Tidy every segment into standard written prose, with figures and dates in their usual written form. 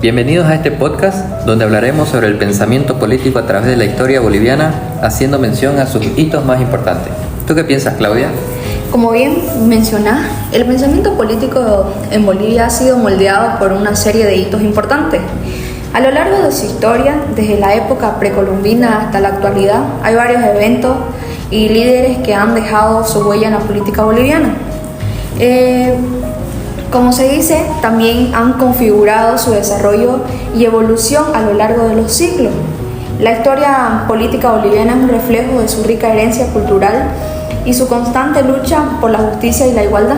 Bienvenidos a este podcast donde hablaremos sobre el pensamiento político a través de la historia boliviana, haciendo mención a sus hitos más importantes. ¿Tú qué piensas, Claudia? Como bien mencionás, el pensamiento político en Bolivia ha sido moldeado por una serie de hitos importantes. A lo largo de su historia, desde la época precolombina hasta la actualidad, hay varios eventos y líderes que han dejado su huella en la política boliviana. Como se dice, también han configurado su desarrollo y evolución a lo largo de los siglos. La historia política boliviana es un reflejo de su rica herencia cultural y su constante lucha por la justicia y la igualdad.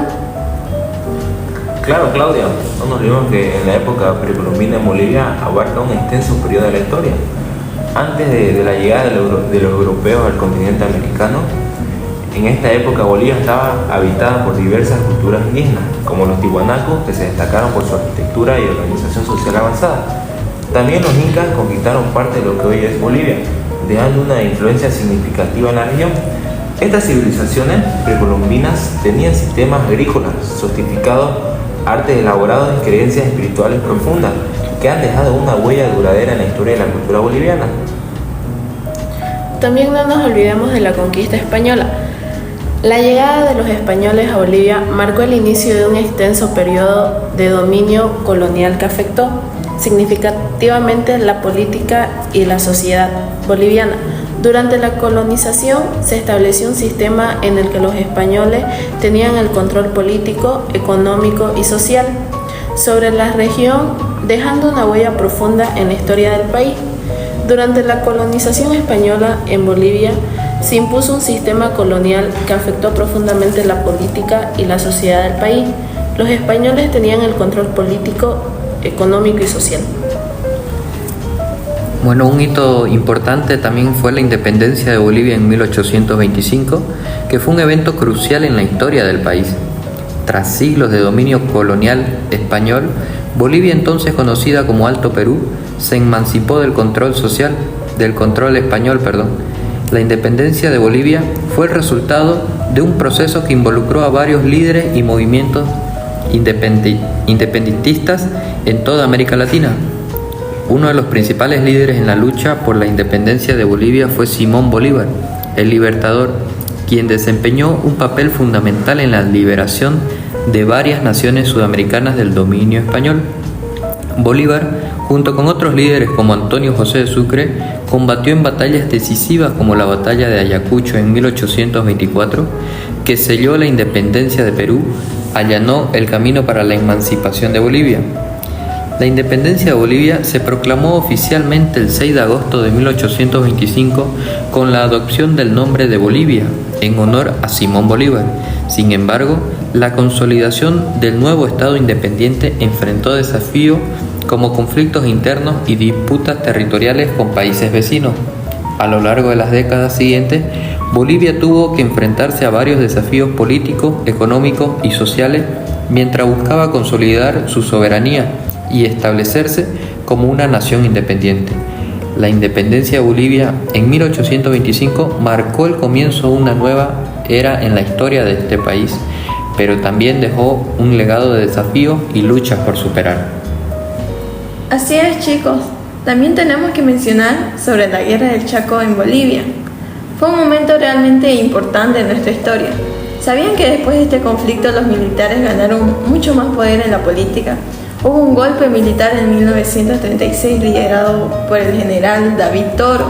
Claro, Claudia, no nos olvidemos que en la época precolombina en Bolivia abarca un extenso periodo de la historia. Antes de la llegada de los europeos al continente americano, en esta época Bolivia estaba habitada por diversas culturas indígenas, como los tihuanacos, que se destacaron por su arquitectura y organización social avanzada. También los incas conquistaron parte de lo que hoy es Bolivia, dejando una influencia significativa en la región. Estas civilizaciones precolombinas tenían sistemas agrícolas sofisticados, artes elaborados y creencias espirituales profundas, que han dejado una huella duradera en la historia de la cultura boliviana. También no nos olvidemos de la conquista española. La llegada de los españoles a Bolivia marcó el inicio de un extenso periodo de dominio colonial que afectó significativamente la política y la sociedad boliviana. Durante la colonización se estableció un sistema en el que los españoles tenían el control político, económico y social sobre la región, dejando una huella profunda en la historia del país. Durante la colonización española en Bolivia se impuso un sistema colonial que afectó profundamente la política y la sociedad del país. Los españoles tenían el control político, económico y social. Bueno, un hito importante también fue la independencia de Bolivia en 1825, que fue un evento crucial en la historia del país. Tras siglos de dominio colonial español, Bolivia, entonces conocida como Alto Perú, se emancipó del control español. La independencia de Bolivia fue el resultado de un proceso que involucró a varios líderes y movimientos independentistas en toda América Latina. Uno de los principales líderes en la lucha por la independencia de Bolivia fue Simón Bolívar, el libertador, quien desempeñó un papel fundamental en la liberación de varias naciones sudamericanas del dominio español. Bolívar, junto con otros líderes como Antonio José de Sucre, combatió en batallas decisivas como la batalla de Ayacucho en 1824, que selló la independencia de Perú, allanó el camino para la emancipación de Bolivia. La independencia de Bolivia se proclamó oficialmente el 6 de agosto de 1825 con la adopción del nombre de Bolivia, en honor a Simón Bolívar. Sin embargo, la consolidación del nuevo Estado independiente enfrentó desafíos como conflictos internos y disputas territoriales con países vecinos. A lo largo de las décadas siguientes, Bolivia tuvo que enfrentarse a varios desafíos políticos, económicos y sociales mientras buscaba consolidar su soberanía y establecerse como una nación independiente. La independencia de Bolivia en 1825 marcó el comienzo de una nueva era en la historia de este país, pero también dejó un legado de desafíos y luchas por superar. Así es, chicos. También tenemos que mencionar sobre la Guerra del Chaco en Bolivia. Fue un momento realmente importante en nuestra historia. ¿Sabían que después de este conflicto los militares ganaron mucho más poder en la política? Hubo un golpe militar en 1936 liderado por el general David Toro.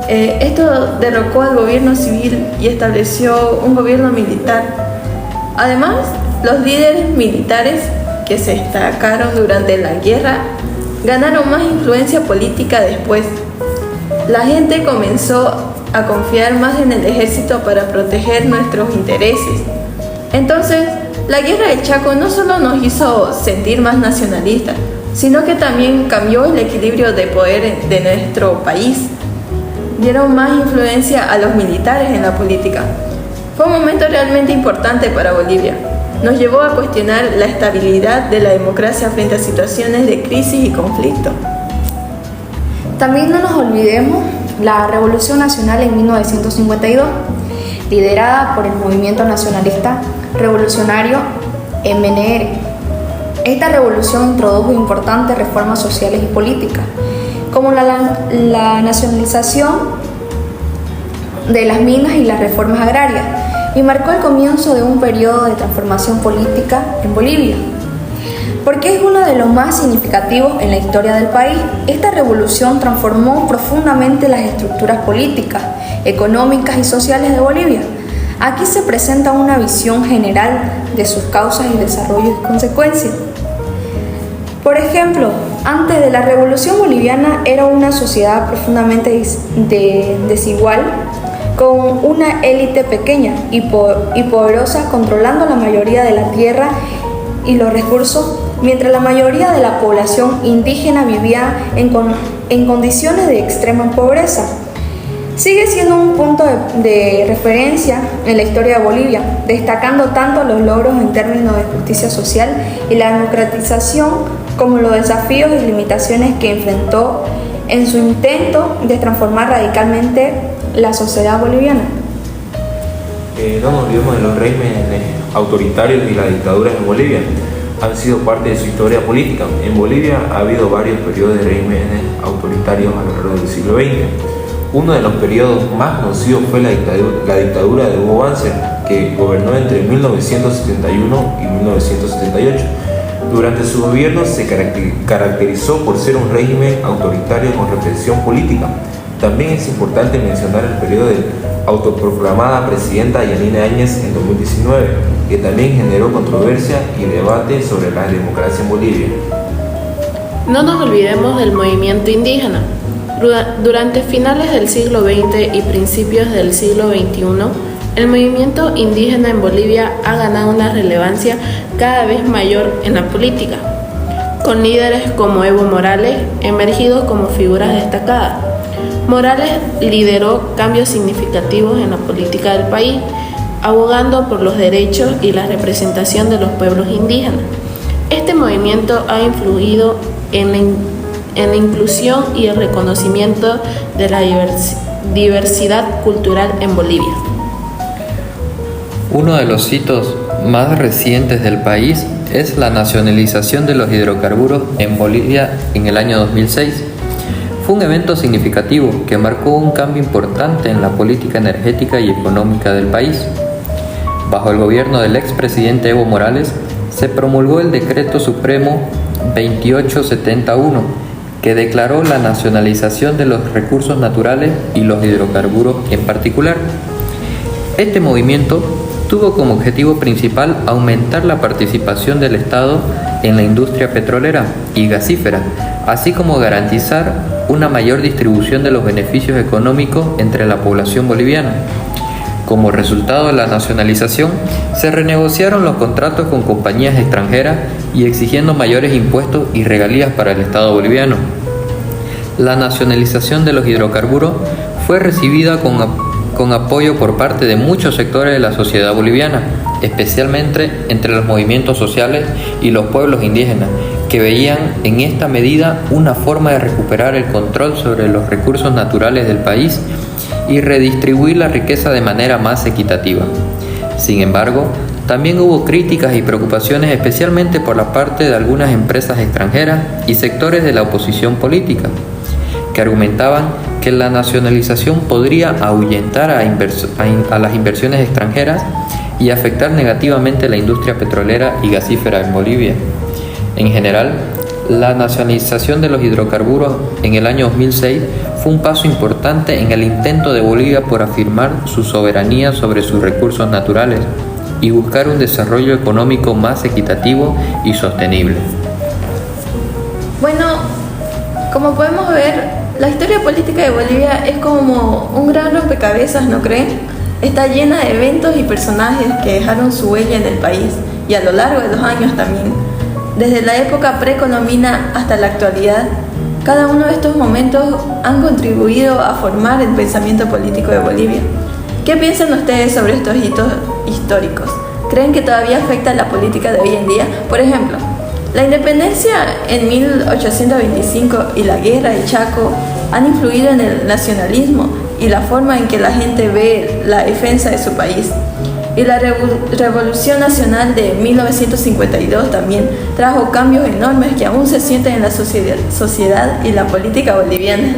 Esto derrocó al gobierno civil y estableció un gobierno militar. Además, los líderes militares que se destacaron durante la guerra ganaron más influencia política después. La gente comenzó a confiar más en el ejército para proteger nuestros intereses. Entonces, la Guerra del Chaco no solo nos hizo sentir más nacionalistas, sino que también cambió el equilibrio de poder de nuestro país. Dieron más influencia a los militares en la política. Fue un momento realmente importante para Bolivia. Nos llevó a cuestionar la estabilidad de la democracia frente a situaciones de crisis y conflicto. También no nos olvidemos la Revolución Nacional en 1952, liderada por el movimiento nacionalista revolucionario MNR. Esta revolución introdujo importantes reformas sociales y políticas, como la nacionalización de las minas y las reformas agrarias, y marcó el comienzo de un periodo de transformación política en Bolivia, porque es uno de los más significativos en la historia del país. Esta revolución transformó profundamente las estructuras políticas, económicas y sociales de Bolivia. Aquí se presenta una visión general de sus causas y desarrollos y consecuencias. Por ejemplo, antes de la Revolución Boliviana era una sociedad profundamente desigual, con una élite pequeña y poderosa controlando la mayoría de la tierra y los recursos, mientras la mayoría de la población indígena vivía en condiciones de extrema pobreza. Sigue siendo un punto de referencia en la historia de Bolivia, destacando tanto los logros en términos de justicia social y la democratización como los desafíos y limitaciones que enfrentó en su intento de transformar radicalmente la sociedad boliviana. No nos olvidemos de los regímenes autoritarios y las dictaduras en Bolivia. Han sido parte de su historia política. En Bolivia ha habido varios periodos de regímenes autoritarios a lo largo del siglo XX. Uno de los periodos más conocidos fue la dictadura de Hugo Banzer, que gobernó entre 1971 y 1978. Durante su gobierno se caracterizó por ser un régimen autoritario con represión política. También es importante mencionar el periodo de autoproclamada presidenta Yanine Áñez en 2019, que también generó controversia y debate sobre la democracia en Bolivia. No nos olvidemos del movimiento indígena. Durante finales del siglo XX y principios del siglo XXI, el movimiento indígena en Bolivia ha ganado una relevancia cada vez mayor en la política, con líderes como Evo Morales emergidos como figuras destacadas. Morales lideró cambios significativos en la política del país, abogando por los derechos y la representación de los pueblos indígenas. Este movimiento ha influido en la inclusión y el reconocimiento de la diversidad cultural en Bolivia. Uno de los hitos más recientes del país es la nacionalización de los hidrocarburos en Bolivia en el año 2006. Fue un evento significativo que marcó un cambio importante en la política energética y económica del país. Bajo el gobierno del expresidente Evo Morales, se promulgó el Decreto Supremo 2871, que declaró la nacionalización de los recursos naturales y los hidrocarburos en particular. Este movimiento tuvo como objetivo principal aumentar la participación del Estado en la industria petrolera y gasífera, así como garantizar una mayor distribución de los beneficios económicos entre la población boliviana. Como resultado de la nacionalización, se renegociaron los contratos con compañías extranjeras y exigiendo mayores impuestos y regalías para el Estado boliviano. La nacionalización de los hidrocarburos fue recibida con apoyo por parte de muchos sectores de la sociedad boliviana, especialmente entre los movimientos sociales y los pueblos indígenas, que veían en esta medida una forma de recuperar el control sobre los recursos naturales del país y redistribuir la riqueza de manera más equitativa. Sin embargo, también hubo críticas y preocupaciones, especialmente por la parte de algunas empresas extranjeras y sectores de la oposición política, que argumentaban que la nacionalización podría ahuyentar a las inversiones extranjeras y afectar negativamente la industria petrolera y gasífera en Bolivia. En general, la nacionalización de los hidrocarburos en el año 2006 fue un paso importante en el intento de Bolivia por afirmar su soberanía sobre sus recursos naturales y buscar un desarrollo económico más equitativo y sostenible. Bueno, como podemos ver, la historia política de Bolivia es como un gran rompecabezas, ¿no creen? Está llena de eventos y personajes que dejaron su huella en el país y a lo largo de los años también. Desde la época precolombina hasta la actualidad, cada uno de estos momentos han contribuido a formar el pensamiento político de Bolivia. ¿Qué piensan ustedes sobre estos hitos históricos? ¿Creen que todavía afecta la política de hoy en día? Por ejemplo, la independencia en 1825 y la guerra de Chaco han influido en el nacionalismo y la forma en que la gente ve la defensa de su país. Y la Revolución Nacional de 1952 también trajo cambios enormes que aún se sienten en la sociedad y la política boliviana.